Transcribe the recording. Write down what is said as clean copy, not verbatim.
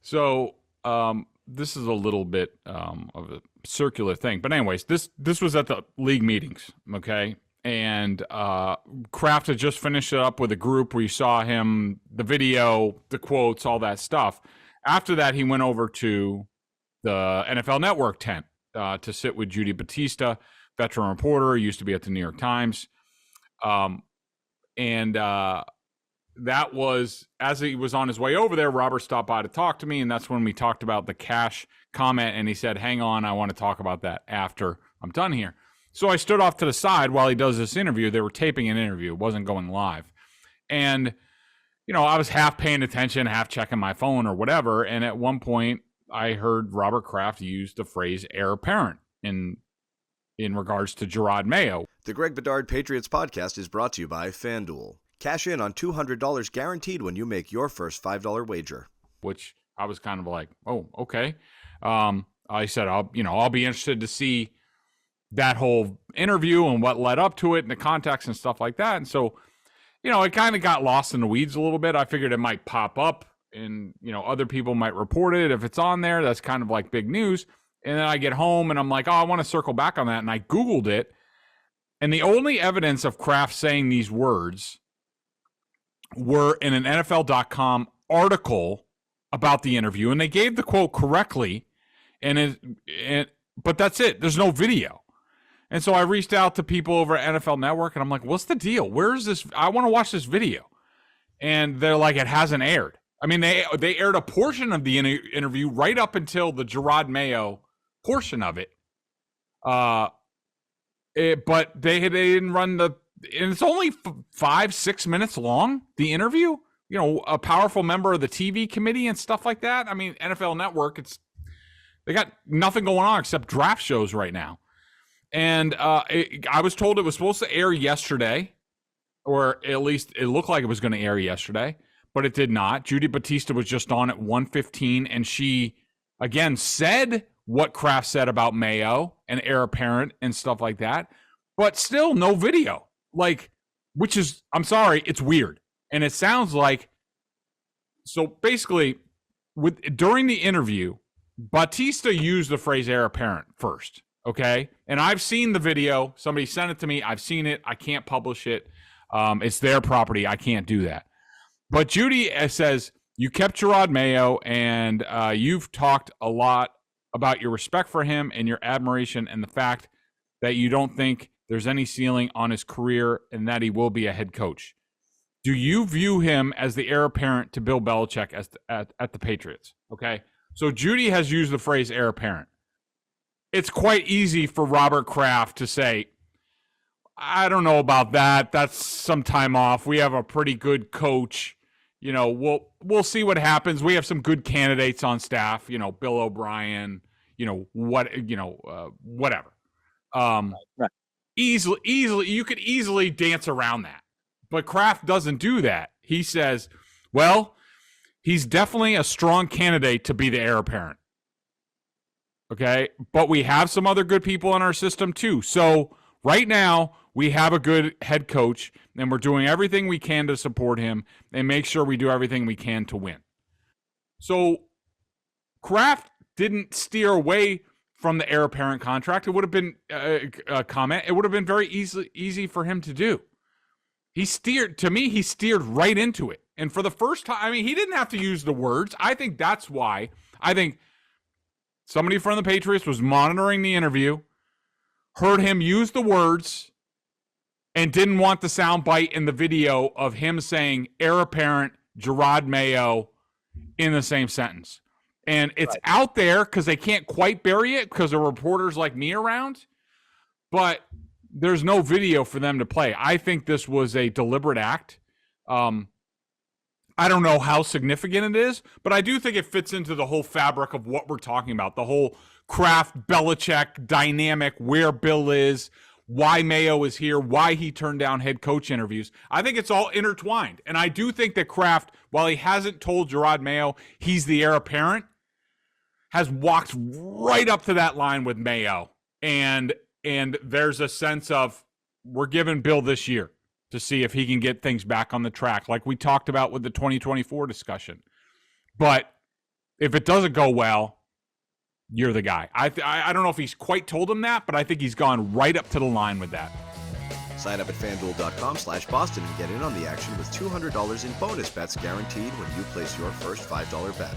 So this is a little bit of a circular thing. But anyways, this was at the league meetings, okay? And Kraft had just finished it up with a group where you saw him, the video, the quotes, all that stuff. After that, he went over to the NFL Network tent to sit with Judy Battista, veteran reporter, used to be at the New York Times. That was, as he was on his way over there, Robert stopped by to talk to me, and that's when we talked about the cash comment, and he said, hang on, I want to talk about that after I'm done here. So I stood off to the side while he does this interview. They were taping an interview. It wasn't going live. And, you know, I was half paying attention, half checking my phone or whatever, and at one point, I heard Robert Kraft use the phrase heir apparent in regards to Jerod Mayo. The Greg Bedard Patriots podcast is brought to you by FanDuel. Cash in on $200 guaranteed when you make your first $5 wager. Which I was kind of like, oh, okay. I said, I'll be interested to see that whole interview and what led up to it and the context and stuff like that. And so, you know, it kind of got lost in the weeds a little bit. I figured it might pop up and, you know, other people might report it. If it's on there, that's kind of like big news. And then I get home and I'm like, oh, I want to circle back on that. And I Googled it. And the only evidence of Kraft saying these words were in an NFL.com article about the interview. And they gave the quote correctly. But that's it. There's no video. And so I reached out to people over at NFL Network and I'm like, what's the deal? Where is this? I want to watch this video. And they're like, it hasn't aired. I mean, they aired a portion of the interview right up until the Jerod Mayo portion of it. But they didn't run and it's only 5-6 minutes long, the interview. You know, a powerful member of the TV committee and stuff like that. I mean, NFL Network, they got nothing going on except draft shows right now. And I was told it was supposed to air yesterday, or at least it looked like it was going to air yesterday, but it did not. Judy Battista was just on at 1:15, and she, again, said what Kraft said about Mayo and heir apparent and stuff like that, but still no video. Like, which is, I'm sorry, it's weird. And it sounds like, so basically, during the interview, Battista used the phrase heir apparent first. Okay. And I've seen the video. Somebody sent it to me. I've seen it. I can't publish it. It's their property. I can't do that. But Judy says, you kept Jerod Mayo and you've talked a lot about your respect for him and your admiration and the fact that you don't think there's any ceiling on his career and that he will be a head coach. Do you view him as the heir apparent to Bill Belichick at the Patriots? Okay. So Judy has used the phrase heir apparent. It's quite easy for Robert Kraft to say, I don't know about that. That's some time off. We have a pretty good coach. You know, we'll see what happens. We have some good candidates on staff. You know, Bill O'Brien. You know whatever. Right. Easily, you could easily dance around that. But Kraft doesn't do that. He says, well, he's definitely a strong candidate to be the heir apparent. Okay, but we have some other good people in our system too. So right now we have a good head coach and we're doing everything we can to support him and make sure we do everything we can to win. So Kraft didn't steer away from the heir apparent contract. It would have been a comment. It would have been very easy for him to do. He steered right into it. And for the first time, I mean, he didn't have to use the words. I think that's why. I think somebody from the Patriots was monitoring the interview, heard him use the words, and didn't want the soundbite in the video of him saying heir apparent Jerod Mayo in the same sentence. And it's out there because they can't quite bury it because there are reporters like me around, but there's no video for them to play. I think this was a deliberate act. I don't know how significant it is, but I do think it fits into the whole fabric of what we're talking about, the whole Kraft Belichick dynamic, where Bill is, why Mayo is here, why he turned down head coach interviews. I think it's all intertwined. And I do think that Kraft, while he hasn't told Jerod Mayo he's the heir apparent, has walked right up to that line with Mayo. And there's a sense of, we're giving Bill this year to see if he can get things back on the track, like we talked about with the 2024 discussion. But if it doesn't go well, you're the guy. I don't know if he's quite told him that, but I think he's gone right up to the line with that. Sign up at FanDuel.com/Boston and get in on the action with $200 in bonus bets guaranteed when you place your first $5 bet.